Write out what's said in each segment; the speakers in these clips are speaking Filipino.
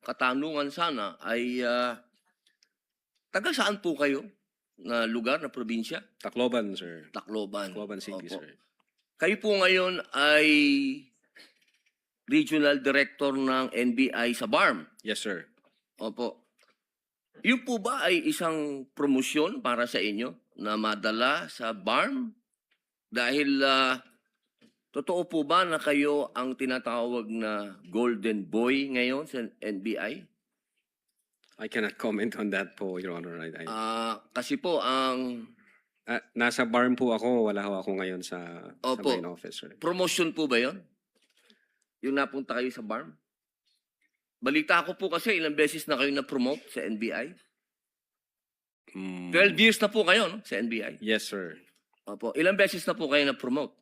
katanungan sana ay taga saan po kayo na lugar, na probinsya? Tacloban, sir. Tacloban. Tacloban City, Opo. sir. Kayo po ngayon ay Regional Director ng NBI sa BARM. Yes, sir. Opo. Yun po ba ay isang promosyon para sa inyo na madala sa BARM? Dahil totoo po ba na kayo ang tinatawag na Golden Boy ngayon sa NBI? I cannot comment on that po, Your Honor. Kasi po ang Nasa BARM po ako. Wala ho ako ngayon sa Opo. main office, sir. promotion po ba yon? Yung napunta kayo sa BARM? Balita ko po kasi ilang beses na kayo na-promote sa NBI. 12 years na po kayo no, sa NBI. Yes, sir. Opo. Ilang beses na po kayo na-promote?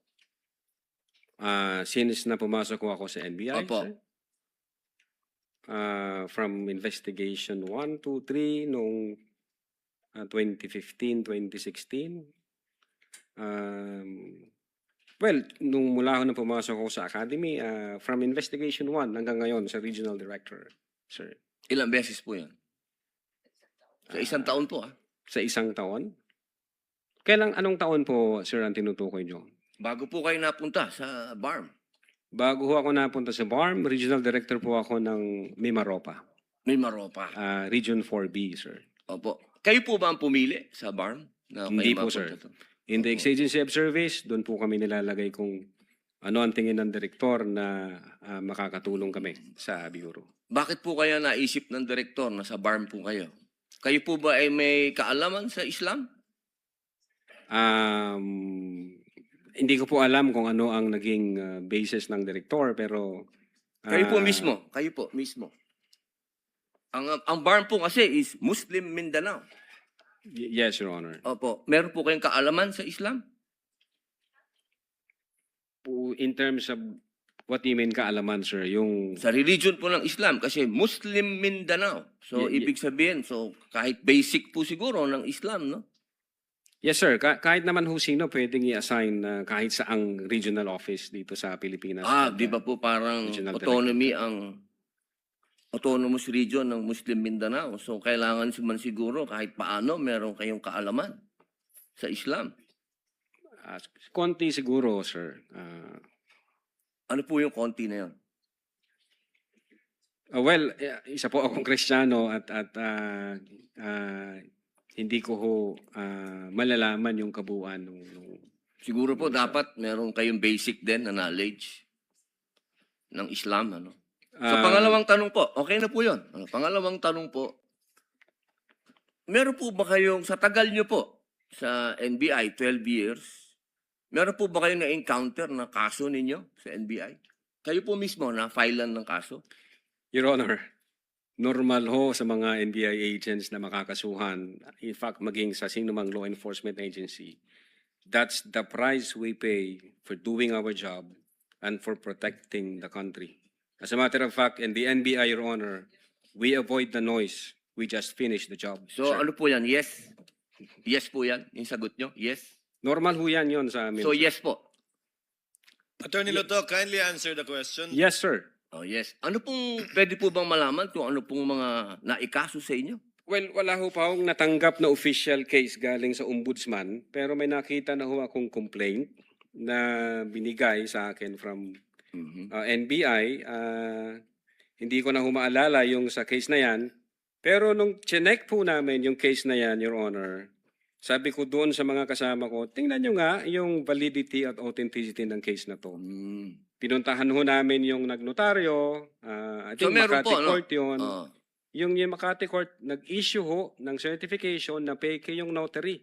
Since na pumasok ko ako sa NBI, Opo. sir. From investigation 1, 2, 3 noong 2015, 2016. Well, nung mula ako na pumasok ako sa academy, from investigation 1 hanggang ngayon sa regional director, sir. Ilang beses po yan? Sa isang taon po Sa isang taon? Anong taon po, sir, ang tinutukoy nyo? Bago po kayo napunta sa BARM. Bago ho ako napunta sa BARM, regional director po ako ng Mimaropa. May Maropa. Region 4B, sir. Opo. Kayo po ba ang pumili sa BARM? Na Hindi kayo po, sir. mapunta to? In the Opo. exigency of service, doon po kami nilalagay kung ano ang tingin ng direktor na makakatulong kami sa bureau. Bakit po kaya naisip ng direktor na sa BARM po kayo? Kayo po ba ay may kaalaman sa Islam? Hindi ko po alam kung ano ang naging basis ng direktor, pero Kayo po mismo. Ang BARM po kasi is Muslim Mindanao. yes, Your Honor. Opo. Meron po kayong kaalaman sa Islam? In terms of what do you mean kaalaman, sir? Yung Sa religion po ng Islam kasi Muslim Mindanao. So ibig sabihin, kahit basic po siguro ng Islam, no? yes, sir. Kahit naman ho sino pwedeng i-assign kahit saang regional office dito sa Pilipinas. Di ba po parang Regional autonomy ang autonomous region ng Muslim Mindanao. So kailangan man siguro kahit paano meron kayong kaalaman sa Islam. Konti siguro, sir. Ano po yung konti na yun? Well, isa po akong Kristiyano at hindi ko ho malalaman yung kabuuan nung Siguro po dapat meron kayong basic din na knowledge ng Islam. Ano? So pangalawang tanong po, okay na po yun. Pangalawang tanong po, meron po ba kayong, sa tagal nyo po sa NBI, 12 years, meron po ba kayong na-encounter na kaso ninyo sa NBI? Kayo po mismo na-filean ng kaso? Your Honor, normal ho sa mga NBI agents na makakasuhan, in fact, maging sa sinumang law enforcement agency, that's the price we pay for doing our job and for protecting the country. As a matter of fact, in the NBI, Your Honor, we avoid the noise. We just finish the job. So sir. ano po yan? Yes? Yes po yan? Yung sagot nyo? Yes? Normal ho yan yun sa amin. So sir. yes po? Attorney Loto, kindly answer the question. Yes, sir. Oh yes. Ano pong, pwede po bang malaman kung ano pong mga naikaso sa inyo? Well, wala ho pa akong natanggap na official case galing sa ombudsman, pero may nakita na ho akong complaint na binigay sa akin from NBI. Hindi ko na ho maalala yung sa case na yan, pero nung chinek po namin yung case na yan, Your Honor, sabi ko doon sa mga kasama ko, tingnan nyo nga yung validity at authenticity ng case na to. Pinuntahan ho namin yung nagnotaryo, I So think meron Makati po, no? Court yun. Oh. Yung Makati Court, nag-issue ho ng certification na fake yung notary.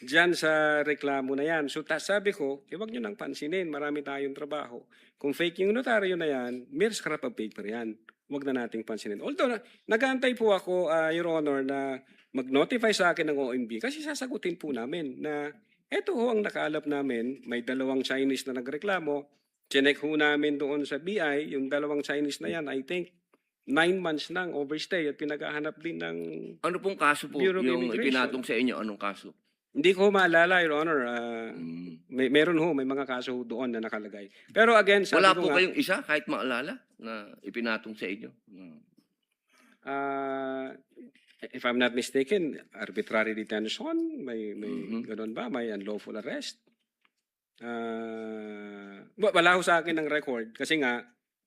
Diyan sa reklamo na yan. So sabi ko, huwag nyo nang pansinin, marami tayong trabaho. Kung fake yung notaryo na yan, mere scrap of paper yan. Huwag na nating pansinin. Although, nag-aantay po ako, Your Honor, na mag-notify sa akin ng OMB kasi sasagutin po namin na eto ho ang nakaalap namin, may dalawang Chinese na nagreklamo. Chinek ho namin doon sa BI, yung dalawang Chinese na yan, I think, 9 months nang overstay at pinaghahanap din ng... Ano pong kaso po Bureau of yung Immigration. ipinatong sa inyo? Anong kaso? Hindi ko maalala, Your Honor. Meron may mga kaso doon na nakalagay. Pero again, sabi Wala ko po nga, kayong isa kahit maalala na ipinatong sa inyo? If I'm not mistaken, arbitrary detention, may Mhm. ganun ba? May unlawful arrest? Wala ho sa akin ng record kasi nga,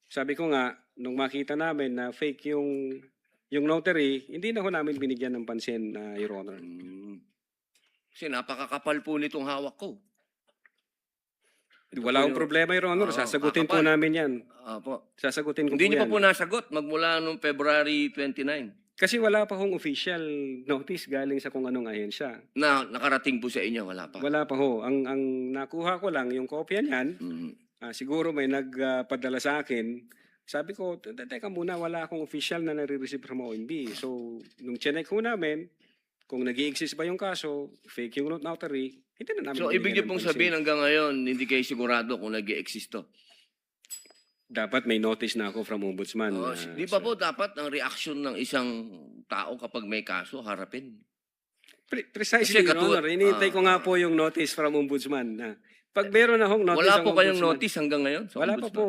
sabi ko nga, nung makita namin na fake yung notary, hindi na ho namin binigyan ng pansin, Your Honor. Kasi napakakapal po nitong hawak ko. Ito Wala po akong yung- problema, Your Honor. Oo, Sasagutin po kakapal. namin yan. Apo. Sasagutin ko Hindi po niyo yan. pa po nasagot magmula noong February 29 Kasi wala pa hong official notice galing sa kung anong ahensya. na nakarating po sa inyo. Wala pa. Wala pa ho. Ang nakuha ko lang, yung kopya niyan, Mhm. siguro may nagpadala sa akin. Sabi ko, teka muna, wala akong official na nare-receive from OMB. So, nung chinek ko namin, kung nag exist ba yung kaso, fake yung notary, hindi na namin So, binigyan ibig niyo ng pong pansin. sabihin hanggang ngayon, hindi kayo sigurado kung nag-i-exist to. Dapat may notice na ako from Ombudsman. Oo, di sir. ba po dapat ang reaction ng isang tao kapag may kaso, harapin? Precisely, Kasi Your Honor. Hinihintay ko nga ah, po yung notice from Ombudsman. Pag meron na hong notice Wala ang po kayong Ombudsman- notice hanggang ngayon? Sa Wala pa Ombudsman? po,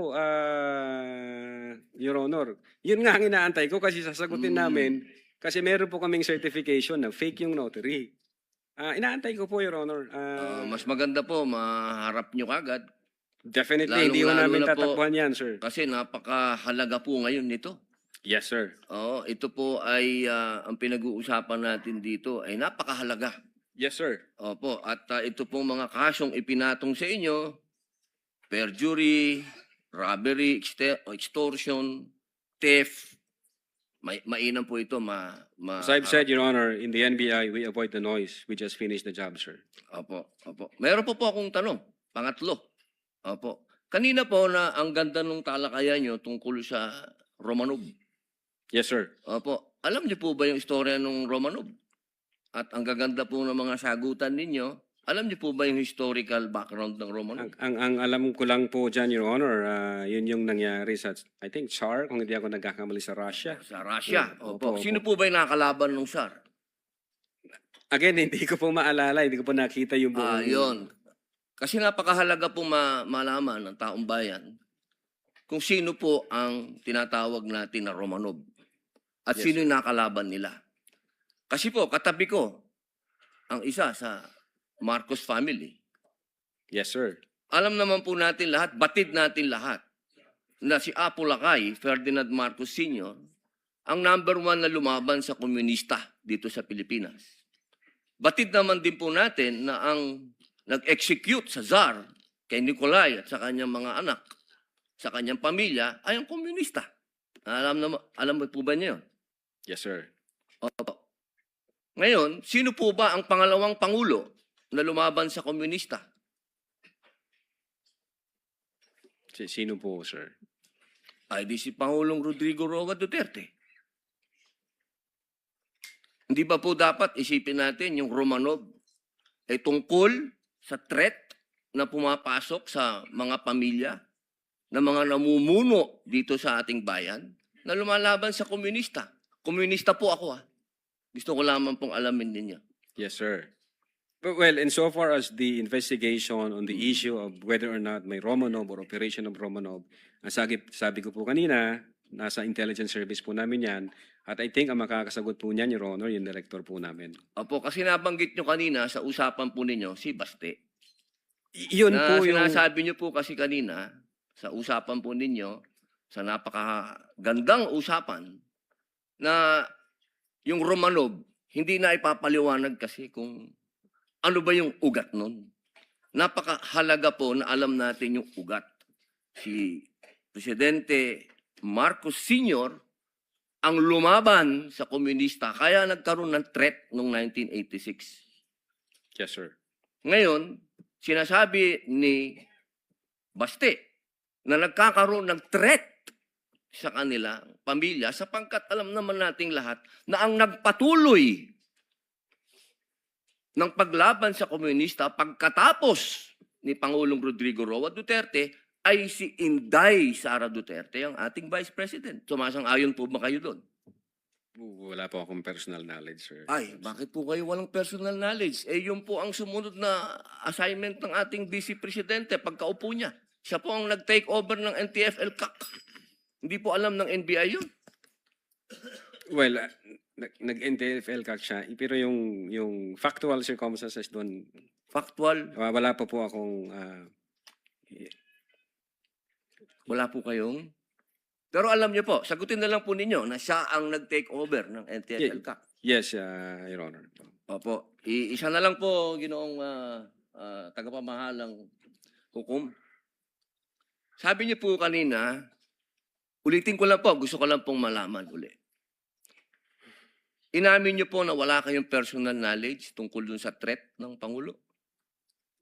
Your Honor. Yun nga ang inaantay ko kasi sasagutin namin kasi meron po kaming certification na fake yung notary. Inaantay ko po, Your Honor. Mas maganda po, maharap nyo kagad. Definitely, hindi ko lalong-lalo namin na po- tatakbuhan yan, sir. Kasi napakahalaga po ngayon nito. Yes, sir. Oo, ito po ay ang pinag-uusapan natin dito ay napakahalaga. Yes, sir. Opo, at ito pong mga kasong ipinatong sa inyo, perjury, robbery, extortion, theft, mainam po ito As I've said, Your Honor, in the NBI, we avoid the noise. We just finish the job, sir. Opo, opo. Meron po akong tanong, pangatlo. Opo. Kanina po na ang ganda ng talakayan nyo tungkol sa Romanov. Yes, sir. Opo. Alam niyo po ba yung istorya ng Romanov? At ang gaganda po ng mga sagutan ninyo, alam niyo po ba yung historical background ng Romanov? Ang alam ko lang po dyan, Your Honor, yun yung nangyari sa, I think, Tsar, kung hindi ako nagkakamali sa Russia. Sa Russia. Opo, Opo. opo. Sino po ba yung nakakalaban ng Tsar? Again, hindi ko po maalala, hindi ko po nakita yung buong... Yun. Kasi napakahalaga po malaman ng taong bayan kung sino po ang tinatawag natin na Romanov at Yes, sino yung nakalaban nila. Kasi po, katabi ko ang isa sa Marcos family. Yes, sir. Alam naman po natin lahat, batid natin lahat, na si Apo Lakay, Ferdinand Marcos Sr., ang number 1 na lumaban sa komunista dito sa Pilipinas. Batid naman din po natin na ang nag-execute sa Tsar kay Nikolai at sa kanyang mga anak, sa kanyang pamilya, ay ang komunista. Alam mo po ba niyo? Yes, sir. Opo. Ngayon, sino po ba ang pangalawang pangulo na lumaban sa komunista? Sino po, sir? Ay di si Pangulong Rodrigo Roa Duterte. Hindi ba po dapat isipin natin yung Romanov ay tungkol sa threat na pumapasok sa mga pamilya na mga namumuno dito sa ating bayan na lumalaban sa komunista. Komunista po ako Gusto ko lamang pong alamin ninyo. Yes, sir. Well, insofar as the investigation on the issue of whether or not may Romanov or operation of Romanov, ang sabi ko po kanina, nasa intelligence service po namin yan, at I think ang makakasagot po niyan, Your Honor, yung director po namin. Opo, kasi nabanggit nyo kanina sa usapan po ninyo si Baste. Yun Na po yung... sinasabi nyo po kasi kanina sa usapan po ninyo, sa napakagandang usapan, na yung Romanov, hindi na ipapaliwanag kasi kung ano ba yung ugat nun. Napakahalaga po na alam natin yung ugat. Si Presidente Marcos Sr. ang lumaban sa komunista, kaya nagkaroon ng threat noong 1986. Yes, sir. Ngayon, sinasabi ni Baste na nagkakaroon ng threat sa kanila, pamilya, sapagkat alam naman nating lahat na ang nagpatuloy ng paglaban sa komunista pagkatapos ni Pangulong Rodrigo Roa Duterte ay si Inday Sara Duterte, ang ating Vice President. Sumasang-ayon po ba kayo doon? Wala po akong personal knowledge, sir. Ay, bakit po kayo walang personal knowledge? Yun po ang sumunod na assignment ng ating Vice Presidente pagkaupo niya. Siya po ang nag-take over ng NTF-ELCAC. Hindi po alam ng NBI yun. Well, nag-NTFL ka siya, pero yung factual circumstances doon, Factual, wala pa po akong wala po kayong... Pero alam niyo po, sagutin na lang po ninyo na siya ang nag-take over ng NTFL CAC. yes, Your Honor. Opo. Isa na lang po, ginoong tagapamahalang hukom. Sabi niyo po kanina, ulitin ko lang po, gusto ko lang pong malaman uli. Inamin niyo po na wala kayong personal knowledge tungkol dun sa threat ng Pangulo?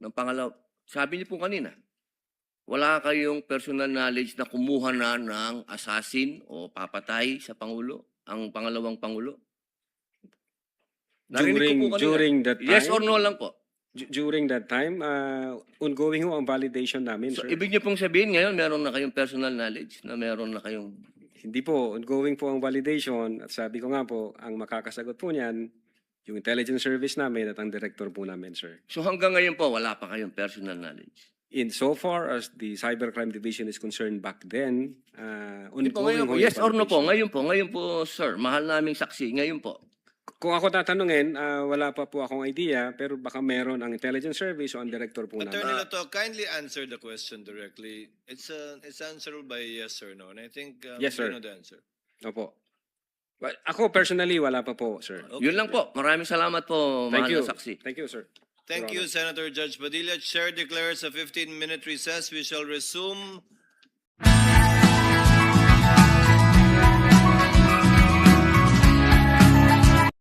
Ng pangalaw, sabi niyo po kanina, wala kayong personal knowledge na kumuha na ng assassin o papatay sa Pangulo, ang pangalawang Pangulo? Narinig ko po kanina. During that time, Yes or no lang po. During that time, ongoing ho ang validation namin, So, sir. ibig niyo pong sabihin ngayon, meron na kayong personal knowledge na meron na kayong... Hindi po, ongoing po ang validation. At sabi ko nga po, ang makakasagot po niyan, yung intelligence service namin at ang director po namin, sir. So, hanggang ngayon po, wala pa kayong personal knowledge. In so far as the cybercrime division is concerned back then, Hindi po, ongoing ngayon po. ho yung Yes or no po? validation. Ngayon po, sir. Mahal naming saksi. Ngayon po. Kung ako tatanungin, wala pa po akong idea, pero baka meron ang intelligence service o ang director po Attorney namin. Loto, kindly answer the question directly. It's answerable by yes or no. And I think Yes, sir. you know the answer. Opo. Well, ako personally, wala pa po, sir. Okay. Yun lang po. Maraming salamat po, Thank mahal you. na saksi. Thank you, sir. Thank Your you, Senator Judge Padilla. Chair declares a 15-minute recess. We shall resume